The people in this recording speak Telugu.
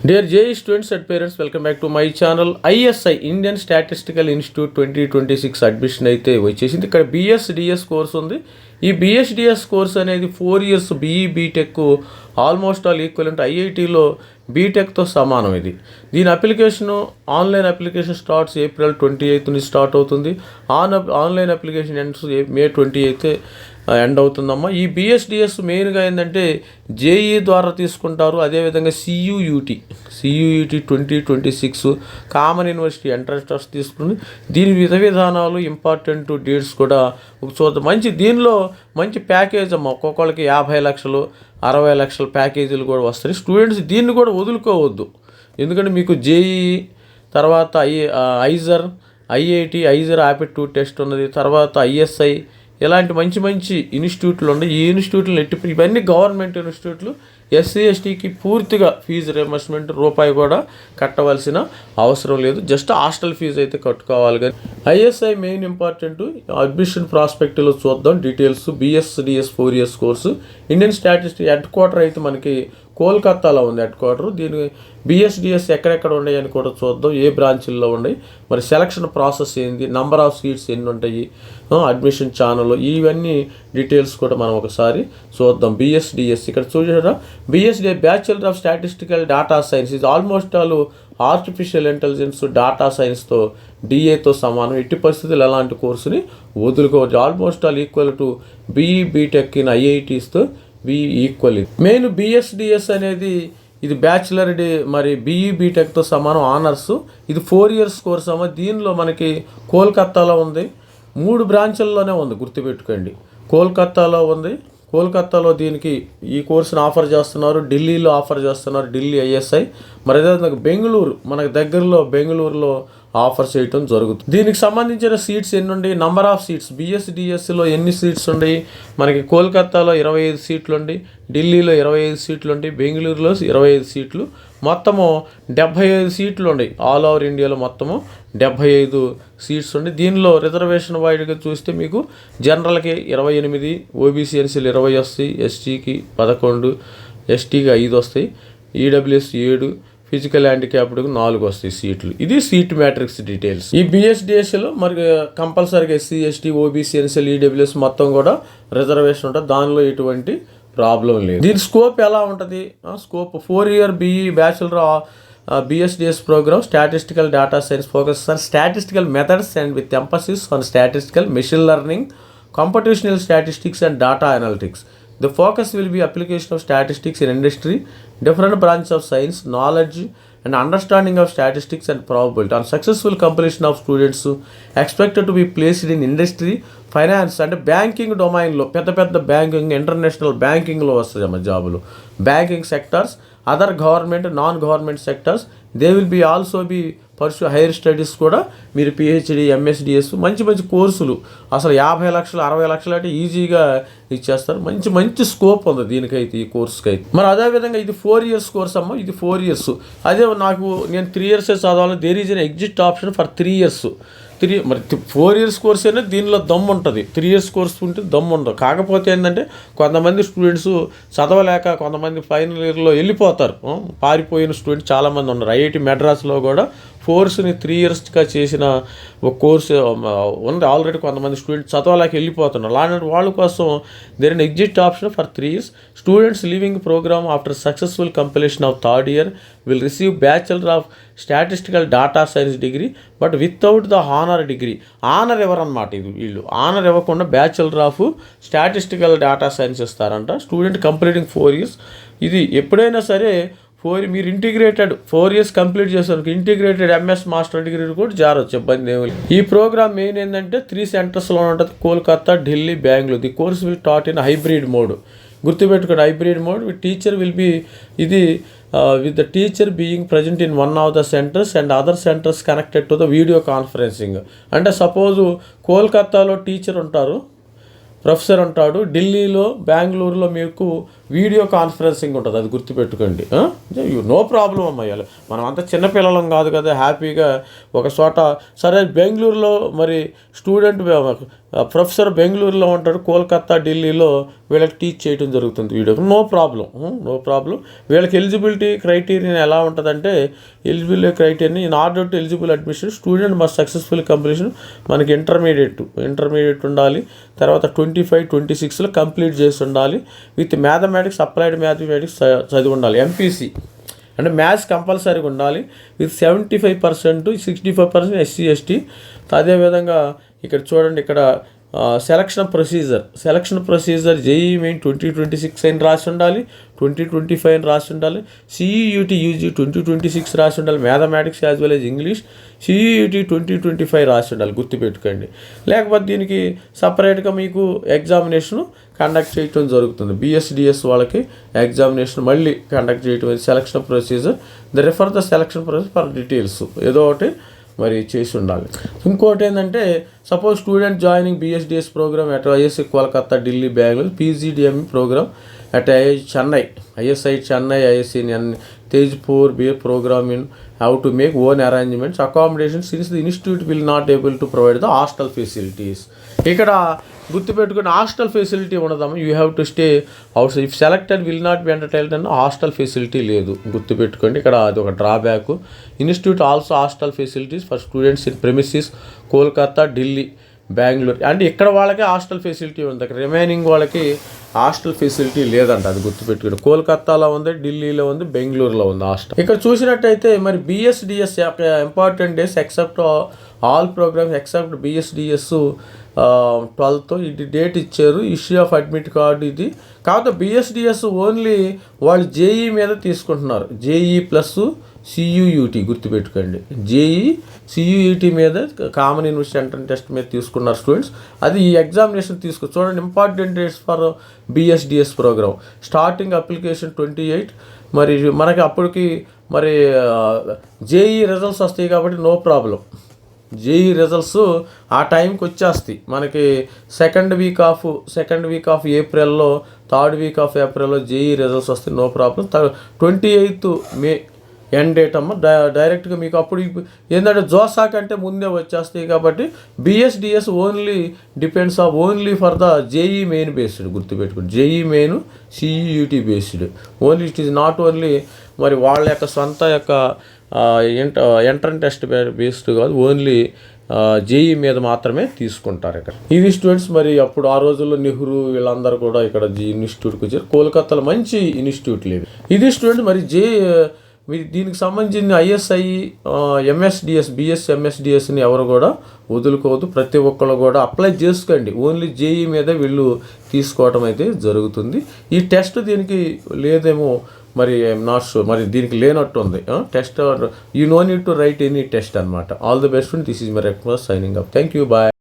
Dear JE students and parents, welcome back to my channel. ISI Indian Statistical Institute 2026 admission అయితే వచ్చేసింది. ఇక్కడ BSDS కోర్స్ ఉంది. ఈ BSDS కోర్స్ అనేది 4 years BE BTech almost all equivalent ఐఐటీలో బీటెక్తో సమానం. దీని application online application starts April 28 నుంచి స్టార్ట్ అవుతుంది. Online application ends May 28 end అవుతుందమ్మా. ఈ BSDS మెయిన్గా ఏంటంటే జేఈ ద్వారా తీసుకుంటారు. అదేవిధంగా CUUT 2026 common university entrance test తీసుకుని దీని విధానాలు ఇంపార్టెంట్ డేట్స్ కూడా చూద్దాం. దీనిలో మంచి ప్యాకేజ్ అమ్మ. ఒక్కొక్కరికి 50 లక్షలు 60 లక్షల ప్యాకేజీలు కూడా వస్తాయి. స్టూడెంట్స్ దీన్ని కూడా వదులుకోవద్దు. ఎందుకంటే మీకు జేఈ తర్వాత ఐఐటి యాప్టిట్యూడ్ టెస్ట్ ఉన్నది, తర్వాత ISI ఇలాంటి మంచి ఇన్స్టిట్యూట్లు ఉన్నాయి. ఈ ఇన్స్టిట్యూట్లు ఇవన్నీ గవర్నమెంట్ ఇన్స్టిట్యూట్లు. SC STకి పూర్తిగా ఫీజు రియంబర్స్మెంట్ రూపాయి కూడా కట్టవలసిన అవసరం లేదు. జస్ట్ హాస్టల్ ఫీజు అయితే కట్టుకోవాలి. కానీ ISI మెయిన్ ఇంపార్టెంట్. అడ్మిషన్ ప్రాస్పెక్ట్లో చూద్దాం details. BSDS 4 years course. Indian statistics head quarter అయితే మనకి కోల్కతాలో ఉంది హెడ్ క్వార్టర్. దీని BSDS ఎక్కడెక్కడ ఉన్నాయి అని కూడా చూద్దాం, ఏ బ్రాంచ్ల్లో ఉన్నాయి, మరి సెలక్షన్ ప్రాసెస్ ఏంది, నంబర్ ఆఫ్ సీట్స్ ఎన్ని ఉంటాయి, అడ్మిషన్ ఛానల్, ఇవన్నీ డీటెయిల్స్ కూడా మనం ఒకసారి చూద్దాం. BSDS ఇక్కడ చూసారా, BSDS bachelor of statistical data science. ఇది almost all artificial intelligence data సైన్స్తో DAతో సమానం. ఎట్టి పరిస్థితులు ఎలాంటి కోర్సుని వదులుకోవచ్చు. Almost all equal to BE BTech in IITస్తో ఈక్వల్. మెయిన్ BSDS అనేది ఇది బ్యాచులర్ మరి BE బీటెక్తో సమానం ఆనర్స్. ఇది 4 years కోర్స్ అమ్మ. దీనిలో మనకి కోల్కతాలో ఉంది, 3 బ్రాంచ్ల్లోనే ఉంది, గుర్తుపెట్టుకోండి. కోల్కతాలో ఉంది. కోల్కతాలో దీనికి ఈ కోర్సును ఆఫర్ చేస్తున్నారు. ఢిల్లీలో ఆఫర్ చేస్తున్నారు, ఢిల్లీ ISI. మరి అదేవిధంగా బెంగళూరు, మనకు దగ్గరలో బెంగళూరులో ఆఫర్ చేయటం జరుగుతుంది. దీనికి సంబంధించిన సీట్స్ ఎన్ని ఉన్నాయి, నంబర్ ఆఫ్ సీట్స్ BSDSలో ఎన్ని సీట్స్ ఉన్నాయి, మనకి కోల్కతాలో 25 సీట్లు ఉండి, ఢిల్లీలో 25 సీట్లు ఉండి, బెంగళూరులో 25 సీట్లు, మొత్తము 75 సీట్లు ఉన్నాయి. ఆల్ ఓవర్ ఇండియాలో మొత్తము 75 సీట్స్ ఉండి, దీనిలో రిజర్వేషన్ వైడ్గా చూస్తే మీకు జనరల్కి 28, OBC NCలు 20 వస్తాయి, STకి 11, STకి 5 వస్తాయి, EWS 7, ఫిజికల్ హ్యాండిక్యాప్డ్కి 4 వస్తాయి సీట్లు. ఇది సీట్ మ్యాట్రిక్స్ డీటెయిల్స్. ఈ BSDSలో మరి కంపల్సరీగా SC ST OBC NCL EWS మొత్తం కూడా రిజర్వేషన్ ఉంటుంది. దానిలో ఎటువంటి ప్రాబ్లం లేదు. దీని స్కోప్ ఎలా ఉంటుంది, scope 4 year BE bachelor BSDS programme statistical data science focus on statistical methods and with emphasis on statistical machine learning, computational statistics and data analytics. The focus will be application of statistics in industry, different branches of science, knowledge and understanding of statistics and probability. On successful completion of students expected to be placed in industry, finance and banking domain లో పెద్ద బ్యాంకింగ్, ఇంటర్నేషనల్ బ్యాంకింగ్లో వస్తాయి జాబులు. Banking sectors, other government non government sectors, they will be also be pursue higher studies కూడా మీరు PhD MSDS మంచి కోర్సులు. అసలు 50 లక్షలు 60 లక్షలు అంటే ఈజీగా ఇచ్చేస్తారు. మంచి స్కోప్ ఉంది దీనికైతే, ఈ కోర్సుకి అయితే. మరి అదేవిధంగా ఇది 4 years కోర్స్ అమ్మ. ఇది 4 years. అదే నేను 3 years చదవాలి, there is an exit option for 3 years. మరి 4 years కోర్స్ అయినా దీనిలో దమ్ము ఉంటుంది. 3 years కోర్స్ ఉంటే దమ్ము ఉండదు. కాకపోతే ఏంటంటే కొంతమంది స్టూడెంట్స్ చదవలేక కొంతమంది ఫైనల్ ఇయర్లో వెళ్ళిపోతారు. పారిపోయిన స్టూడెంట్స్ చాలామంది ఉన్నారు. IIT మెడ్రాస్లో కూడా కోర్సుని 3 yearsగా చేసిన ఒక కోర్సు ఉంది ఆల్రెడీ. కొంతమంది స్టూడెంట్స్ చదవలేక వెళ్ళిపోతున్నారు. అలాంటి వాళ్ళ కోసం there in exit option for 3 years. Students leaving program after successful completion of 3rd year will receive bachelor of statistical data science degree but without the honour degree. Honour ఎవరన్నమాట ఇది. వీళ్ళు ఆనర్ ఇవ్వకుండా bachelor of statistical data science ఇస్తారంట. Student completing 4 years. ఇది ఎప్పుడైనా సరే మీరు ఇంటిగ్రేటెడ్ 4 years కంప్లీట్ చేసేందుకు ఇంటిగ్రేటెడ్ MS మాస్టర్ డిగ్రీ కూడా జారొచ్చు, ఇబ్బంది ఏమి. ఈ ప్రోగ్రామ్ మెయిన్ ఏంటంటే 3 centersలో ఉంటుంది, Kolkata, Delhi, Bengaluru. The course will taught in hybrid mode. గుర్తుపెట్టుకోండి, hybrid mode. With teacher will be ఇది with the teacher being present in one of the centres and other centres connected to the video conferencing. అంటే సపోజు కోల్కతాలో టీచర్ ఉంటారు, ప్రొఫెసర్ ఉంటాడు, ఢిల్లీలో బెంగళూరులో మీకు వీడియో కాన్ఫరెన్సింగ్ ఉంటుంది, అది గుర్తుపెట్టుకోండి. నో ప్రాబ్లం అమ్మాయి, మనం అంతా చిన్నపిల్లలం కాదు కదా, హ్యాపీగా ఒక చోట. సరే బెంగళూరులో మరి స్టూడెంట్ ప్రొఫెసర్ బెంగళూరులో ఉంటాడు, కోల్కతా ఢిల్లీలో వీళ్ళకి టీచ్ చేయడం జరుగుతుంది వీడియో. No problem. వీళ్ళకి ఎలిజిబిలిటీ క్రైటీరియా ఎలా ఉంటుందంటే, eligibility criteria in order to eligible admission student must successful completion. మనకి ఇంటర్మీడియట్ ఉండాలి, తర్వాత 25-26లో కంప్లీట్ చేసి ఉండాలి, విత్ మ్యాథమెటిక్స్ అప్లైడ్ మ్యాథమెటిక్స్ చదివి ఉండాలి, ఎంపీసీ అంటే మ్యాథ్స్ కంపల్సరీగా ఉండాలి, విత్ 75%, 65% SC ST. అదేవిధంగా ఇక్కడ చూడండి, ఇక్కడ సెలక్షన్ ప్రొసీజర్ JEE మెయిన్ 2026 అని రాసి ఉండాలి, 2025 అని రాసి ఉండాలి, CEUT UG 2026 రాసి ఉండాలి, mathematics as well as English CEUT 2025 రాసి ఉండాలి, గుర్తుపెట్టుకోండి. లేకపోతే దీనికి సపరేట్గా మీకు ఎగ్జామినేషన్ కండక్ట్ చేయటం జరుగుతుంది. BSDS వాళ్ళకి ఎగ్జామినేషన్ మళ్ళీ కండక్ట్ చేయటం, selection procedure. Refer the selection procedure for details ఏదో ఒకటి మరి చేసి ఉండాలి. ఇంకోటి ఏంటంటే, suppose student joining BSDS programme at ISC Kolkata, Delhi, Bengaluru, PGDM programme at Chennai, ISI Chennai, ISC Tezpur programme in how to make own arrangements accommodation since the institute will not able to provide the hostel facilities. ఇక్కడ గుర్తుపెట్టుకుని హాస్టల్ ఫెసిలిటీ ఉండదమ్మా, you have to stay out. If selected will not be entertained అన్న హాస్టల్ ఫెసిలిటీ లేదు, గుర్తుపెట్టుకోండి. ఇక్కడ అది ఒక drawback. Institute also hostel facilities for students in premises Kolkata, Delhi, Bengaluru. అంటే ఇక్కడ వాళ్ళకి హాస్టల్ ఫెసిలిటీ ఉంది, అక్కడ రిమైనింగ్ వాళ్ళకి హాస్టల్ ఫెసిలిటీ లేదంట, అది గుర్తుపెట్టుకోండి. కోల్కతాలో ఉంది, ఢిల్లీలో ఉంది, బెంగళూరులో ఉంది హాస్టల్. ఇక్కడ చూసినట్టయితే మరి BSDS important days except all programmes except BSDS 12th ఇది డేట్ ఇచ్చారు. ఇష్యూ ఆఫ్ అడ్మిట్ కార్డు ఇది. కాకపోతే BSDS ఓన్లీ వాళ్ళు JEE మీద తీసుకుంటున్నారు, JEE ప్లస్ CUET గుర్తుపెట్టుకోండి. JEE CUET మీద కామన్ యూనివర్సిటీ ఎంట్రన్స్ టెస్ట్ మీద తీసుకున్నారు స్టూడెంట్స్. అది ఈ ఎగ్జామినేషన్ చూడండి. Important dates for BSDS programme starting application 28. మరి మనకి అప్పటికి మరి JEE రిజల్ట్స్ వస్తాయి కాబట్టి నో ప్రాబ్లం. JEE రిజల్ట్స్ ఆ టైంకి వచ్చేస్తాయి మనకి. సెకండ్ వీక్ ఆఫ్ ఏప్రిల్లో, థర్డ్ వీక్ ఆఫ్ ఏప్రిల్లో JEE రిజల్ట్స్ వస్తాయి, no problem. 28th May end date అమ్మ. డైరెక్ట్గా మీకు అప్పుడు ఏంటంటే జోసా కంటే ముందే వచ్చేస్తాయి కాబట్టి BSDS only depends of only for the JEE main based, గుర్తుపెట్టుకోండి. JEE main CUET based only. It is not only మరి వాళ్ళ యొక్క సొంత యొక్క ఎంట్రన్స్ టెస్ట్ బేస్డ్ కాదు, ఓన్లీ JEE మీద మాత్రమే తీసుకుంటారు ఇక్కడ. ఇది స్టూడెంట్స్ మరి అప్పుడు ఆ రోజుల్లో నెహ్రూ వీళ్ళందరూ కూడా ఇక్కడ ఇన్స్టిట్యూట్కి వచ్చారు. కోల్కతాలో మంచి ఇన్స్టిట్యూట్లు ఇవి. ఇది స్టూడెంట్ మరి మీరు దీనికి సంబంధించిన ISI MSDS BSc MSDSని ఎవరు కూడా వదులుకోవద్దు, ప్రతి ఒక్కళ్ళు కూడా అప్లై చేసుకోండి. ఓన్లీ JEE మీద వీళ్ళు తీసుకోవటం అయితే జరుగుతుంది. ఈ టెస్ట్ దీనికి లేదేమో మరి ఐఎమ్ నాట్ షూర్, మరి దీనికి లేనట్టు ఉంది test. You no need to write any test అనమాట. All the best. This is my request. Signing up. Thank you. Bye.